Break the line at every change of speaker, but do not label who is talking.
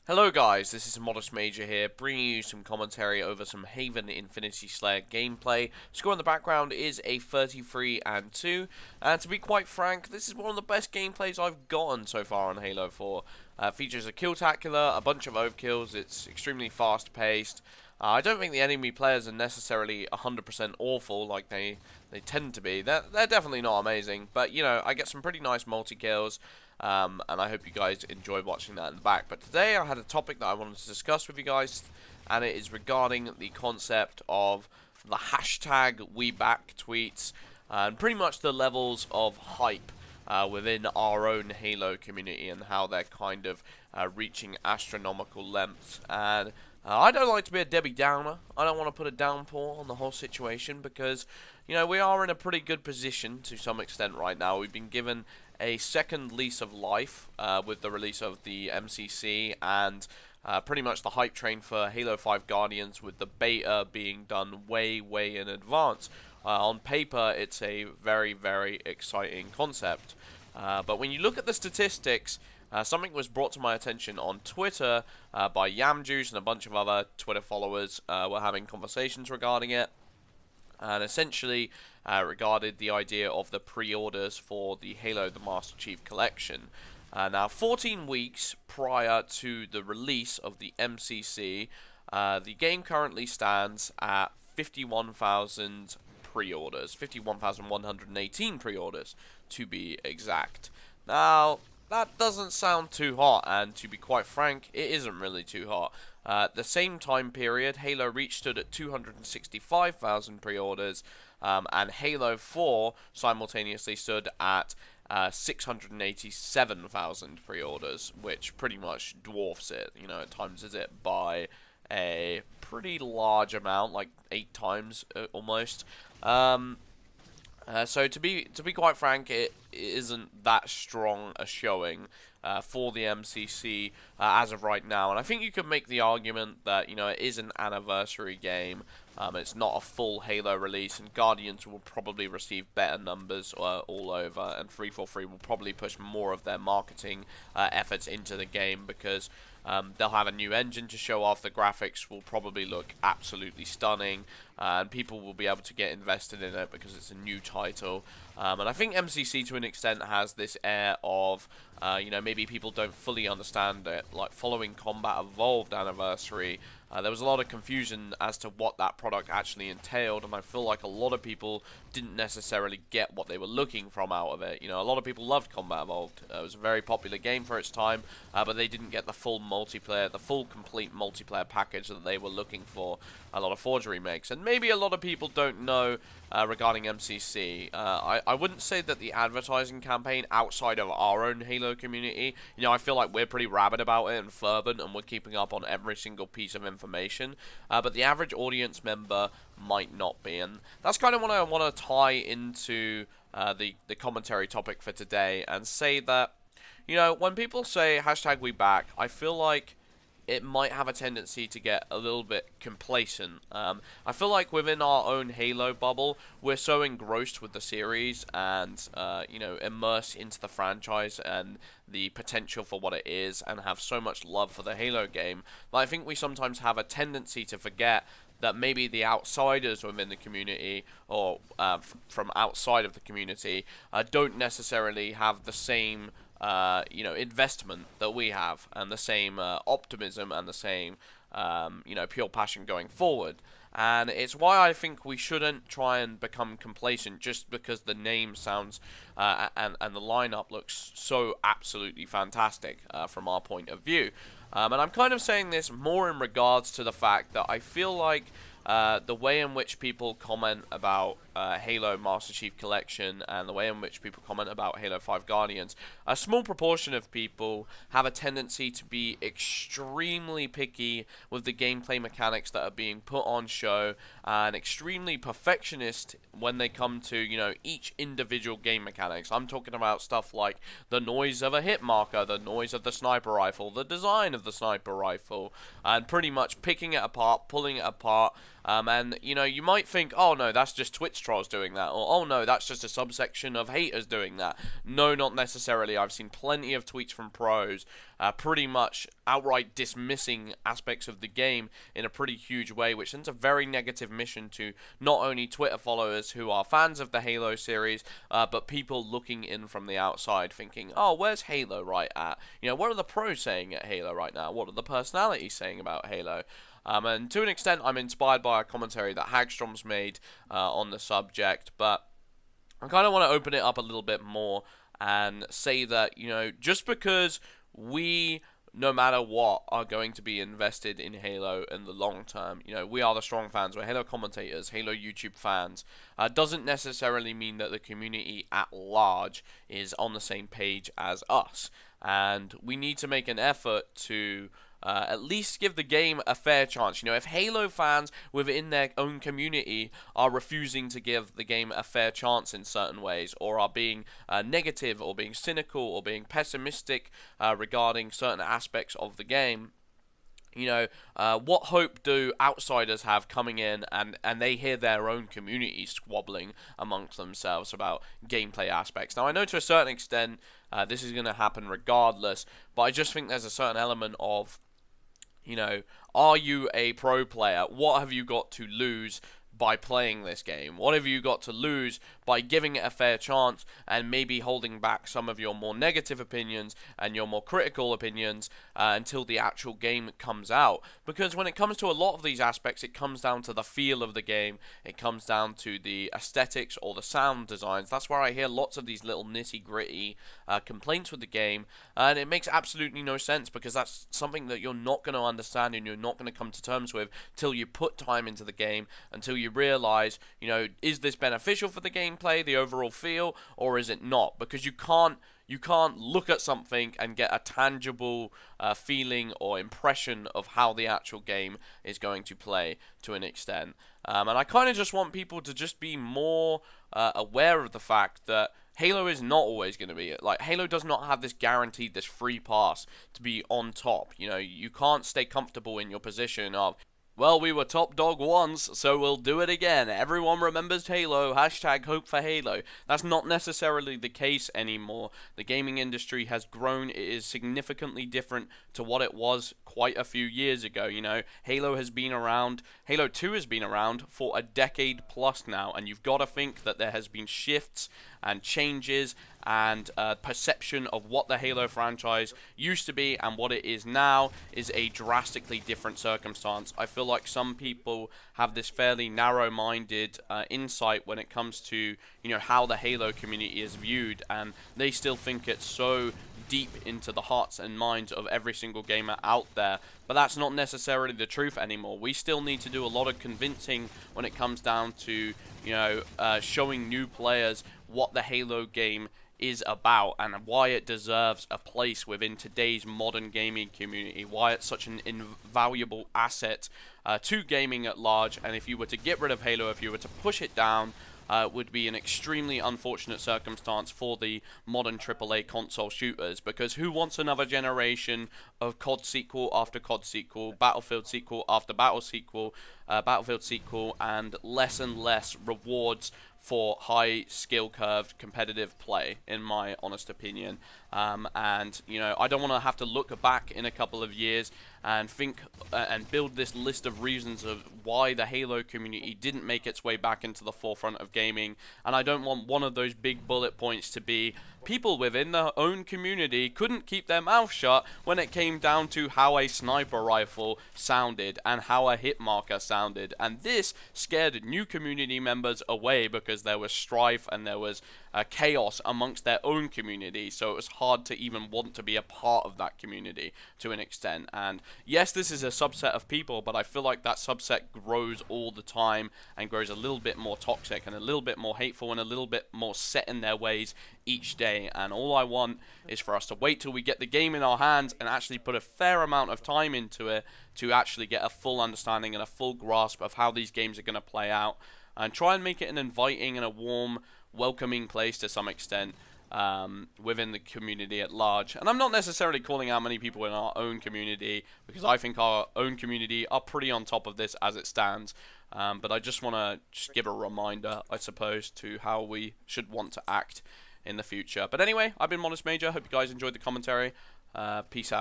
Hello guys, this is Modest Major here, bringing you some commentary over some Haven Infinity Slayer gameplay. Score in the background is a 33-2, and to be quite frank, this is one of the best gameplays I've gotten so far on Halo 4. Features a Killtacular, a bunch of overkills, it's extremely fast-paced. I don't think the enemy players are necessarily 100% awful like they tend to be. They're definitely not amazing, but you know, I get some pretty nice multi-kills. And I hope you guys enjoyed watching that in the back. But today I had a topic that I wanted to discuss with you guys, and it is regarding the concept of the hashtag WeBack tweets, and pretty much the levels of hype within our own Halo community and how they're kind of reaching astronomical lengths. And I don't like to be a Debbie Downer. I don't want to put a downpour on the whole situation because, you know, we are in a pretty good position to some extent right now. We've been given a second lease of life with the release of the MCC and pretty much the hype train for Halo 5 Guardians, with the beta being done way in advance. On paper, it's a very exciting concept. But when you look at the statistics, something was brought to my attention on Twitter by Yamjuice and a bunch of other Twitter followers were having conversations regarding it. And essentially regarded the idea of the pre-orders for the Halo the Master Chief Collection. Now, 14 weeks prior to the release of the MCC, the game currently stands at 51,000 pre-orders, 51,118 pre-orders to be exact. Now, that doesn't sound too hot, and to be quite frank, it isn't really too hot. The same time period, Halo Reach stood at 265,000 pre-orders, and Halo 4 simultaneously stood at 687,000 pre-orders, which pretty much dwarfs it. You know, it times it by a pretty large amount, like 8 times almost. So to be quite frank, it isn't that strong a showing for the MCC as of right now, and I think you could make the argument that, you know, it is an anniversary game. It's not a full Halo release, and Guardians will probably receive better numbers all over, and 343 will probably push more of their marketing efforts into the game because they'll have a new engine to show off. The graphics will probably look absolutely stunning, and people will be able to get invested in it because it's a new title. And I think MCC to an extent has this air of, you know, maybe people don't fully understand it. Like following Combat Evolved Anniversary, there was a lot of confusion as to what that product actually entailed, and I feel like a lot of people didn't necessarily get what they were looking from out of it. You know, a lot of people loved Combat Evolved. It was a very popular game for its time, but they didn't get the full multiplayer, the full complete multiplayer package that they were looking for. A lot of Forge remakes, and maybe a lot of people don't know regarding MCC. I wouldn't say that the advertising campaign outside of our own Halo community, you know, I feel like we're pretty rabid about it and fervent, and we're keeping up on every single piece of information, but the average audience member might not be, and that's kind of what I want to tie into the commentary topic for today, and say that, you know, when people say hashtag we back, I feel like it might have a tendency to get a little bit complacent. I feel like within our own Halo bubble, we're so engrossed with the series and, you know, immersed into the franchise and the potential for what it is, and have so much love for the Halo game, that I think we sometimes have a tendency to forget that maybe the outsiders within the community, or from outside of the community, don't necessarily have the same you know, investment that we have, and the same optimism and the same you know, pure passion going forward. And it's why I think we shouldn't try and become complacent just because the name sounds and the lineup looks so absolutely fantastic from our point of view. And I'm kind of saying this more in regards to the fact that I feel like the way in which people comment about Halo Master Chief Collection and the way in which people comment about Halo 5 Guardians, a small proportion of people have a tendency to be extremely picky with the gameplay mechanics that are being put on show, and extremely perfectionist when they come to, you know, each individual game mechanics. I'm talking about stuff like the noise of a hit marker, the noise of the sniper rifle, the design of the sniper rifle, and pretty much picking it apart, pulling it apart, And, you know, you might think, oh no, that's just Twitch trolls doing that, or oh no, that's just a subsection of haters doing that. No, not necessarily. I've seen plenty of tweets from pros pretty much outright dismissing aspects of the game in a pretty huge way, which sends a very negative mission to not only Twitter followers who are fans of the Halo series, but people looking in from the outside thinking, oh, where's Halo right at? You know, what are the pros saying at Halo right now? What are the personalities saying about Halo? And to an extent, I'm inspired by a commentary that Hagstrom's made on the subject, but I kind of want to open it up a little bit more and say that, you know, just because we, no matter what, are going to be invested in Halo in the long term, you know, we are the strong fans, we're Halo commentators, Halo YouTube fans, doesn't necessarily mean that the community at large is on the same page as us. And we need to make an effort to at least give the game a fair chance. You know, if Halo fans within their own community are refusing to give the game a fair chance in certain ways, or are being negative, or being cynical, or being pessimistic regarding certain aspects of the game, you know, what hope do outsiders have coming in and they hear their own community squabbling amongst themselves about gameplay aspects? Now, I know to a certain extent this is going to happen regardless, but I just think there's a certain element of, you know, are you a pro player? What have you got to lose by playing this game? What have you got to lose by giving it a fair chance and maybe holding back some of your more negative opinions and your more critical opinions until the actual game comes out? Because when it comes to a lot of these aspects, it comes down to the feel of the game, it comes down to the aesthetics or the sound designs. That's where I hear lots of these little nitty-gritty complaints with the game, and it makes absolutely no sense, because that's something that you're not going to understand and you're not going to come to terms with till you put time into the game, until you realize, you know, is this beneficial for the gameplay, the overall feel, or is it not? Because you can't look at something and get a tangible feeling or impression of how the actual game is going to play to an extent. And I kind of just want people to just be more aware of the fact that Halo is not always going to be it. Like, Halo does not have this guaranteed, this free pass to be on top. You know, you can't stay comfortable in your position of, well, we were top dog once, so we'll do it again. Everyone remembers Halo, hashtag hope for Halo. That's not necessarily the case anymore. The gaming industry has grown. It is significantly different to what it was quite a few years ago. You know, Halo has been around, Halo 2 has been around for a decade plus now, and you've got to think that there has been shifts and changes and perception of what the Halo franchise used to be and what it is now is a drastically different circumstance. I feel like some people have this fairly narrow-minded insight when it comes to, you know, how the Halo community is viewed, and they still think it's so deep into the hearts and minds of every single gamer out there. But that's not necessarily the truth anymore. We still need to do a lot of convincing when it comes down to, you know, showing new players what the Halo game is about and why it deserves a place within today's modern gaming community, why it's such an invaluable asset to gaming at large. And if you were to get rid of Halo, if you were to push it down, would be an extremely unfortunate circumstance for the modern AAA console shooters, because who wants another generation of COD sequel after COD sequel, Battlefield sequel after Battlefield sequel, and less rewards for high skill curved competitive play, in my honest opinion. And, you know, I don't want to have to look back in a couple of years and think and build this list of reasons of why the Halo community didn't make its way back into the forefront of gaming. And I don't want one of those big bullet points to be people within their own community couldn't keep their mouth shut when it came down to how a sniper rifle sounded and how a hit marker sounded. And this scared new community members away because there was strife and there was chaos amongst their own community, so it was hard to even want to be a part of that community to an extent. And yes, this is a subset of people, but I feel like that subset grows all the time and grows a little bit more toxic and a little bit more hateful and a little bit more set in their ways each day. And all I want is for us to wait till we get the game in our hands and actually put a fair amount of time into it to actually get a full understanding and a full grasp of how these games are going to play out, and try and make it an inviting and a warm, welcoming place to some extent. within the community at large. And I'm not necessarily calling out many people in our own community, because I think our own community are pretty on top of this as it stands. But I just want to give a reminder, I suppose, to how we should want to act in the future. But anyway, I've been Modest Major. Hope you guys enjoyed the commentary. Peace out.